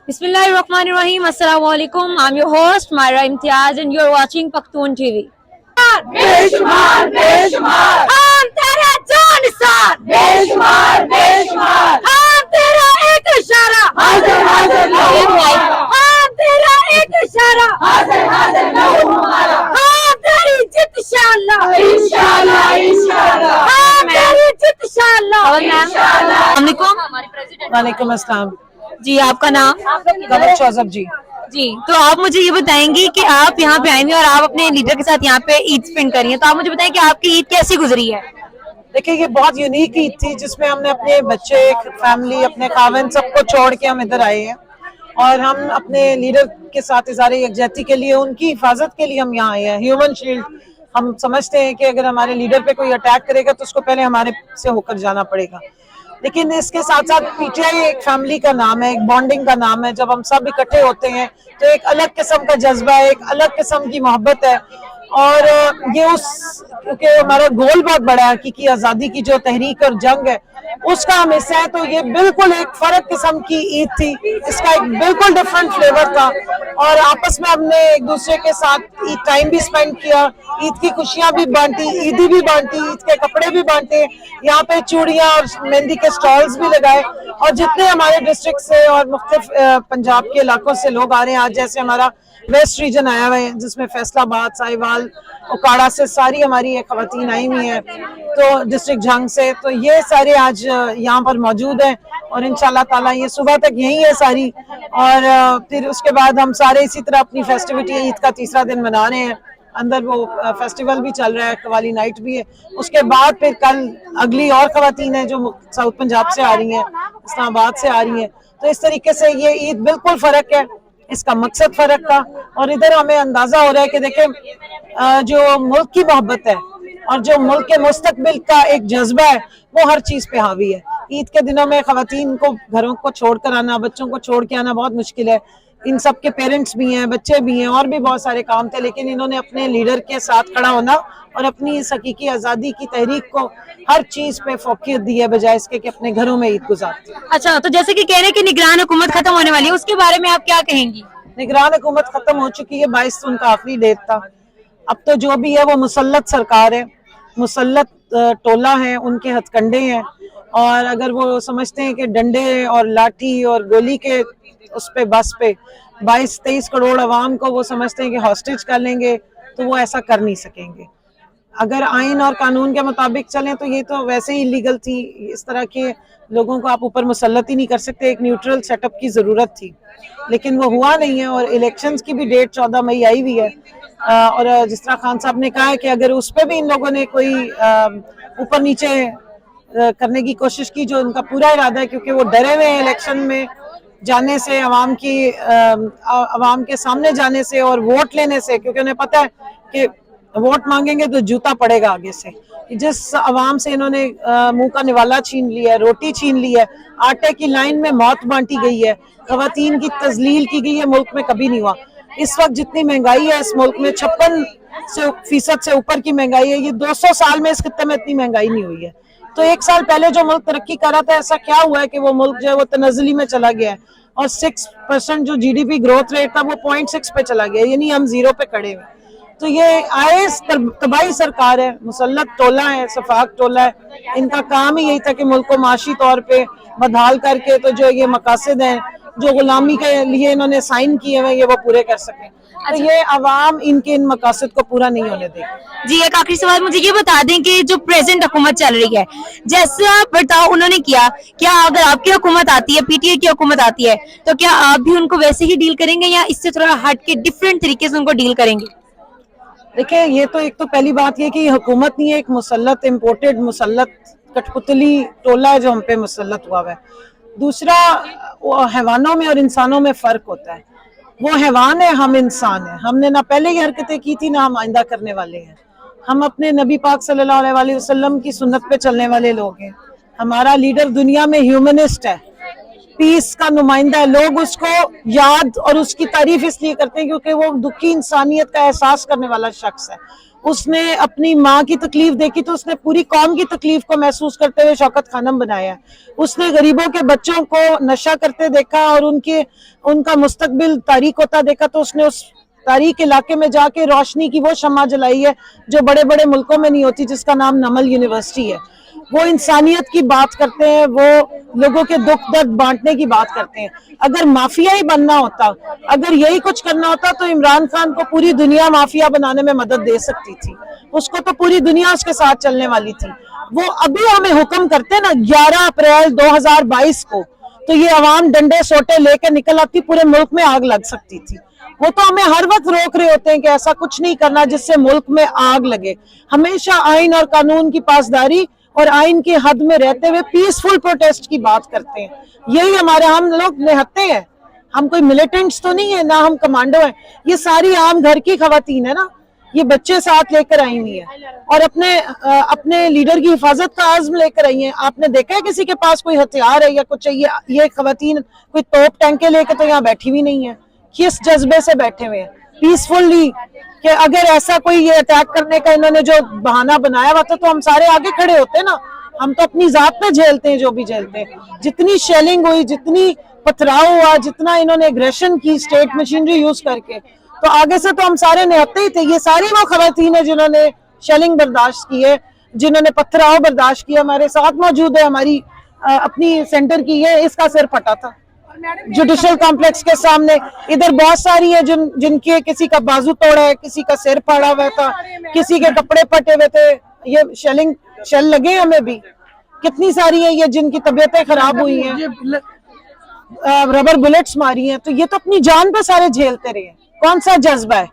Bismillahirrahmanirrahim. Assalamu alaikum. I'm your host, Myra Imtiaz, and you're watching Pakhtun TV. बेशुमार बेशुमार हम तेरा जानिसार, बेशुमार बेशुमार हम तेरा एक इशारा, हाजिर हाजिर लहू हमारा हम तेरा एक इशारा, हाजिर हाजिर लहू हमारा हम तेरी जित इंशाअल्लाह, इंशाअल्लाह इंशाअल्लाह हम तेरी जित इंशाअल्लाह। इंशाअल्लाह। वालेकुम अस्सलाम। जी, आपका नाम? कमर चौजब जी। जी, तो आप मुझे ये बताएंगी कि आप यहाँ पे आए हैं और आप अपने लीडर के साथ यहाँ पे ईद स्पेंड कर रही हैं, तो आप मुझे बताएं कि आपकी ईद कैसी गुजरी है? देखिए, ये बहुत यूनिक ईद थी जिसमें हमने अपने बच्चे, फैमिली, अपने खावन सबको छोड़ के हम इधर आए हैं और हम अपने लीडर के साथ इज़हार यकजहती के लिए, उनकी हिफाजत के लिए हम यहाँ आए हैं। ह्यूमन शील्ड, हम समझते हैं कि अगर हमारे लीडर पे कोई अटैक करेगा तो उसको पहले हमारे से होकर जाना पड़ेगा। लेकिन इसके साथ साथ पीटीआई एक फैमिली का नाम है, एक बॉन्डिंग का नाम है। जब हम सब इकट्ठे होते हैं तो एक अलग किस्म का जज्बा है, एक अलग किस्म की मोहब्बत है। और ये क्योंकि हमारा गोल बहुत बड़ा है, हकीकी आज़ादी की जो तहरीक और जंग है उसका हम हिस्सा है, तो ये बिल्कुल एक फर्क किस्म की ईद थी। इसका एक बिल्कुल डिफरेंट फ्लेवर था और आपस में हमने एक दूसरे के साथ ईद टाइम भी स्पेंड किया, ईद की खुशियां भी बांटी, ईदी भी बांटी, ईद के कपड़े भी बांटे, यहाँ पे चूड़ियां और मेहंदी के स्टॉल्स भी लगाए। और जितने हमारे डिस्ट्रिक्ट से और मुख्तलिफ पंजाब के इलाकों से लोग आ रहे हैं, आज जैसे हमारा वेस्ट रीजन आया हुआ है जिसमें फैसलाबाद, साहिवाल, ओकाड़ा से सारी हमारी खवातीन आई हुई हैं, तो डिस्ट्रिक्ट झंग से, तो ये सारे आज यहाँ पर मौजूद हैं और इंशाल्लाह ताला ये सुबह तक यही है सारी। और फिर उसके बाद हम सारे इसी तरह अपनी फेस्टिविटी ईद का तीसरा दिन मना रहे हैं। अंदर वो फेस्टिवल भी चल रहा है, कवाली नाइट भी है। उसके बाद फिर कल अगली और खवातीन हैं जो साउथ पंजाब से आ रही हैं, इस्लामाबाद से आ रही हैं। तो इस तरीके से ये ईद बिल्कुल फर्क है, इसका मकसद फर्क था। और इधर हमें अंदाजा हो रहा है कि देखें, जो मुल्क की मोहब्बत है और जो मुल्क के मुस्तकबिल का एक जज्बा है वो हर चीज पे हावी है। ईद के दिनों में खवातीन को घरों को छोड़ कर आना, बच्चों को छोड़ के आना बहुत मुश्किल है। इन सब के पेरेंट्स भी हैं, बच्चे भी हैं और भी बहुत सारे काम थे, लेकिन इन्होंने अपने लीडर के साथ खड़ा होना और अपनी इस हकीकी आज़ादी की तहरीक को हर चीज पे फोकियत दी है, बजाय इसके कि अपने घरों में ईद गुजारते। अच्छा, तो जैसे कि कह रहे हैं कि निगरान हुकूमत खत्म होने वाली है, उसके बारे में आप क्या कहेंगी? निगरान हुकूमत खत्म हो चुकी है, 22 तो उनका आखिरी डेट था। अब तो जो भी है वो मुसल्लत सरकार है, मुसल्लत टोला है, उनके हथकंडे हैं। और अगर वो समझते हैं कि डंडे और लाठी और गोली के उस पे बस पे 22-23 करोड़ अवाम को वो समझते हैं कि हॉस्टेज कर लेंगे, तो वो ऐसा कर नहीं सकेंगे। अगर आइन और कानून के मुताबिक चलें तो ये तो वैसे ही इलीगल थी। इस तरह के लोगों को आप ऊपर मुसल्लत ही नहीं कर सकते, एक न्यूट्रल सेटअप की ज़रूरत थी, लेकिन वो हुआ नहीं है। और इलेक्शंस की भी डेट 14 मई आई हुई है। और जिस तरह खान साहब ने कहा है कि अगर उस पर भी इन लोगों ने कोई ऊपर नीचे करने की कोशिश की, जो उनका पूरा इरादा है, क्योंकि वो डरे हुए हैं इलेक्शन में जाने से, अवाम के सामने जाने से और वोट लेने से, क्योंकि उन्हें पता है कि वोट मांगेंगे तो जूता पड़ेगा आगे से। जिस अवाम से इन्होंने मुंह का निवाला छीन लिया है, रोटी छीन ली है, आटे की लाइन में मौत बांटी गई है, खवातीन की तजलील की गई है, मुल्क में कभी नहीं हुआ। इस वक्त जितनी महंगाई है इस मुल्क में, 56% से ऊपर की महंगाई है। ये 200 साल में इस खित्ते में इतनी महंगाई नहीं हुई है। तो एक साल पहले जो मुल्क तरक्की कर रहा था, ऐसा क्या हुआ है कि वो मुल्क जो है वो तनज़ली में चला गया है और 6% जो जीडीपी ग्रोथ रेट था वो 0.6 पे चला गया, यानी हम जीरो पे खड़े हुए। तो ये आईएस तबाही सरकार है, मुसल्लत टोला है, सफाक टोला है। इनका काम ही यही था कि मुल्क को माशी तौर पे बदहाल करके तो जो ये मकासद हैं जो गुलामी के लिए इन्होंने साइन किए हुए ये वो पूरे कर सकें। तो ये अवाम इनके इन मकासद को पूरा नहीं होने देगी। जी, एक आखिरी सवाल मुझे ये बता दें कि जो प्रेजेंट हुकूमत चल रही है, जैसा बर्ताव उन्होंने किया, क्या अगर आपकी हुकूमत आती है, पीटीआई की हुकूमत आती है, तो क्या आप भी उनको वैसे ही डील करेंगे या इससे थोड़ा हट के डिफरेंट तरीके से उनको डील करेंगे? देखिए, ये तो एक तो पहली बात ये कि हुकूमत नहीं है, एक मुसल्लत, इम्पोर्टेड मुसल्लत कठपुतली टोला है जो हम पे मुसल्लत हुआ है। दूसरा, हैवानों में और इंसानों में फ़र्क होता है। वो हैवान है, हम इंसान हैं। हमने ना पहले ये हरकतें की थी, ना हम आइंदा करने वाले हैं। हम अपने नबी पाक सल्लल्लाहु अलैहि वसल्लम की सुन्नत पे चलने वाले लोग हैं। हमारा लीडर दुनिया में ह्यूमनिस्ट है, पीस का नुमाइंदा है। लोग उसको याद और उसकी तारीफ इसलिए करते हैं क्योंकि वो दुखी इंसानियत का एहसास करने वाला शख्स है। اس نے اپنی ماں کی تکلیف دیکھی تو اس نے پوری قوم کی تکلیف کو محسوس کرتے ہوئے شوکت خانم بنایا. اس نے غریبوں کے بچوں کو نشہ کرتے دیکھا اور ان کا مستقبل تاریک ہوتا دیکھا تو اس نے اس تاریک علاقے میں جا کے روشنی کی وہ شمع جلائی ہے جو بڑے بڑے ملکوں میں نہیں ہوتی, جس کا نام نمل یونیورسٹی ہے. وہ انسانیت کی بات کرتے ہیں, وہ لوگوں کے دکھ درد بانٹنے کی بات کرتے ہیں. اگر مافیا ہی بننا ہوتا, اگر یہی کچھ کرنا ہوتا تو عمران خان کو پوری دنیا مافیا بنانے میں مدد دے سکتی تھی. اس کو تو پوری دنیا اس کے ساتھ چلنے والی تھی. وہ ابھی ہمیں حکم کرتے نا 11 اپریل 2022 کو, تو یہ عوام ڈنڈے سوٹے لے کے نکل آتی, پورے ملک میں آگ لگ سکتی تھی. وہ تو ہمیں ہر وقت روک رہے ہوتے ہیں کہ ایسا کچھ نہیں کرنا جس سے ملک میں آگ لگے. ہمیشہ آئین اور قانون کی پاسداری اور آئین کی حد میں رہتے ہوئے پیسفل پروٹیسٹ کی بات کرتے ہیں. یہی ہم لوگ نہتے ہیں. ہم کوئی ملیٹنٹس تو نہیں ہے, نہ ہم کمانڈو ہیں. یہ ساری عام گھر کی خواتین ہیں نا, یہ بچے ساتھ لے کر آئی ہوئی ہیں اور اپنے لیڈر کی حفاظت کا عزم لے کر آئی ہیں. آپ نے دیکھا ہے کسی کے پاس کوئی ہتھیار ہے یا کچھ ہے؟ یہ خواتین کوئی توپ ٹینکے لے کے تو یہاں بیٹھی ہوئی نہیں ہے. کس جذبے سے بیٹھے ہوئے ہیں پیسفلی, کہ اگر ایسا کوئی یہ اٹیک کرنے کا انہوں نے جو بہانہ بنایا ہوا تھا تو ہم سارے آگے کھڑے ہوتے نا. ہم تو اپنی ذات پہ جھیلتے ہیں جو بھی جھیلتے ہیں. جتنی شیلنگ ہوئی, جتنی پتھراؤ ہوا, جتنا انہوں نے ایگریشن کی اسٹیٹ مشینری یوز کر کے, تو آگے سے تو ہم سارے نہتے ہی تھے. یہ ساری وہ خواتین ہیں جنہوں نے شیلنگ برداشت کی ہے, جنہوں نے پتھراؤ برداشت کیا. ہمارے ساتھ موجود ہے ہماری اپنی سینٹر کی ہے, اس کا سر پھٹا تھا جوڈیشل کمپلیکس کے سامنے. ادھر بہت ساری ہیں جن کے کسی کا بازو توڑا ہے, کسی کا سر پھاڑا ہوا تھا, کسی کے کپڑے پھٹے ہوئے تھے. یہ شیل لگے ہمیں بھی. کتنی ساری ہیں یہ جن کی طبیعتیں خراب ہوئی ہیں, ربر بلٹس ماری ہیں. تو یہ تو اپنی جان پہ سارے جھیلتے رہے ہیں. کون سا جذبہ ہے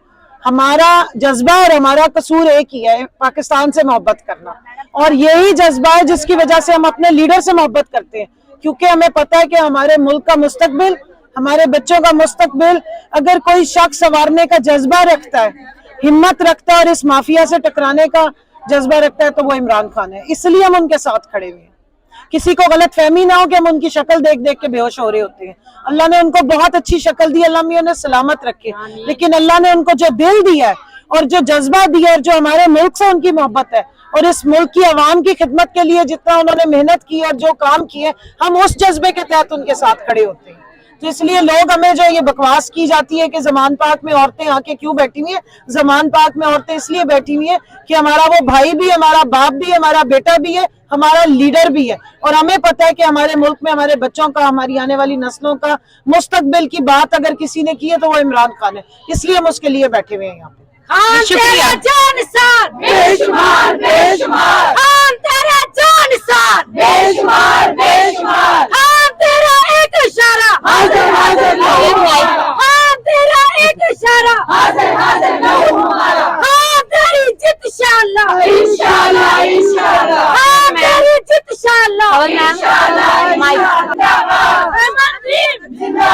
ہمارا؟ جذبہ اور ہمارا قصور ایک ہی ہے, پاکستان سے محبت کرنا. اور یہی جذبہ ہے جس کی وجہ سے ہم اپنے لیڈر سے محبت کرتے ہیں, کیونکہ ہمیں پتہ ہے کہ ہمارے ملک کا مستقبل, ہمارے بچوں کا مستقبل اگر کوئی شخص سنوارنے کا جذبہ رکھتا ہے, ہمت رکھتا ہے اور اس مافیا سے ٹکرانے کا جذبہ رکھتا ہے تو وہ عمران خان ہے. اس لیے ہم ان کے ساتھ کھڑے ہوئے ہیں. کسی کو غلط فہمی نہ ہو کہ ہم ان کی شکل دیکھ دیکھ کے بے ہوش ہو رہے ہوتے ہیں. اللہ نے ان کو بہت اچھی شکل دی, اللہ انہیں سلامت رکھے, لیکن اللہ نے ان کو جو دل دیا ہے اور جو جذبہ دیا ہے, جو ہمارے ملک سے ان کی محبت ہے اور اس ملک کی عوام کی خدمت کے لیے جتنا انہوں نے محنت کی اور جو کام کیے, ہم اس جذبے کے تحت ان کے ساتھ کھڑے ہوتے ہیں. تو اس لیے لوگ ہمیں جو یہ بکواس کی جاتی ہے کہ زمان پاک میں عورتیں آ کے کیوں بیٹھی ہوئی ہیں, زمان پاک میں عورتیں اس لیے بیٹھی ہوئی ہیں کہ ہمارا وہ بھائی بھی, ہمارا باپ بھی, ہمارا بیٹا بھی ہے, ہمارا لیڈر بھی ہے. اور ہمیں پتہ ہے کہ ہمارے ملک میں ہمارے بچوں کا, ہماری آنے والی نسلوں کا مستقبل کی بات اگر کسی نے کی ہے تو وہ عمران خان ہے. اس لیے ہم اس کے لیے بیٹھے ہوئے ہیں یہاں پہ. شکریہ. بے شمار بے شمار تیرا جان نثار, بے شمار بے شمار تیرا ایک اشارہ, حاضر حاضر لہو ہمارا, تیرا ایک اشارہ, حاضر حاضر لہو ہمارا, تیری جت انشاءاللہ انشاءاللہ انشاءاللہ تیری جت انشاءاللہ.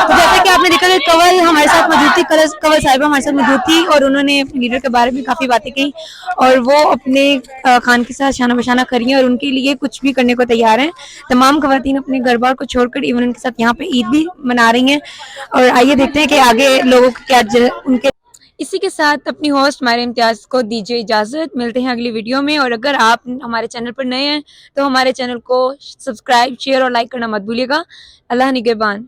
جیسا کہ آپ نے دیکھا کہ کنول ہمارے ساتھ موجود تھی, کنول صاحبہ ہمارے ساتھ موجود تھی اور انہوں نے اپنے لیڈر کے بارے میں کافی باتیں کہیں اور وہ اپنے خان کے ساتھ شانہ بشانہ کری ہیں اور ان کے لیے کچھ بھی کرنے کو تیار ہیں. تمام خواتین اپنے گھر بار کو چھوڑ کر ایون ان کے ساتھ یہاں پہ عید بھی منا رہی ہیں اور آئیے دیکھتے ہیں کہ آگے لوگوں کو کیا ان کے. اسی کے ساتھ اپنی ہوسٹ ماہرہ امتیاز کو دیجیے اجازت. ملتے ہیں اگلی ویڈیو میں, اور اگر آپ ہمارے چینل پر نئے ہیں تو ہمارے چینل کو سبسکرائب, شیئر اور لائک کرنا مت بھولیے گا. اللہ نگہبان.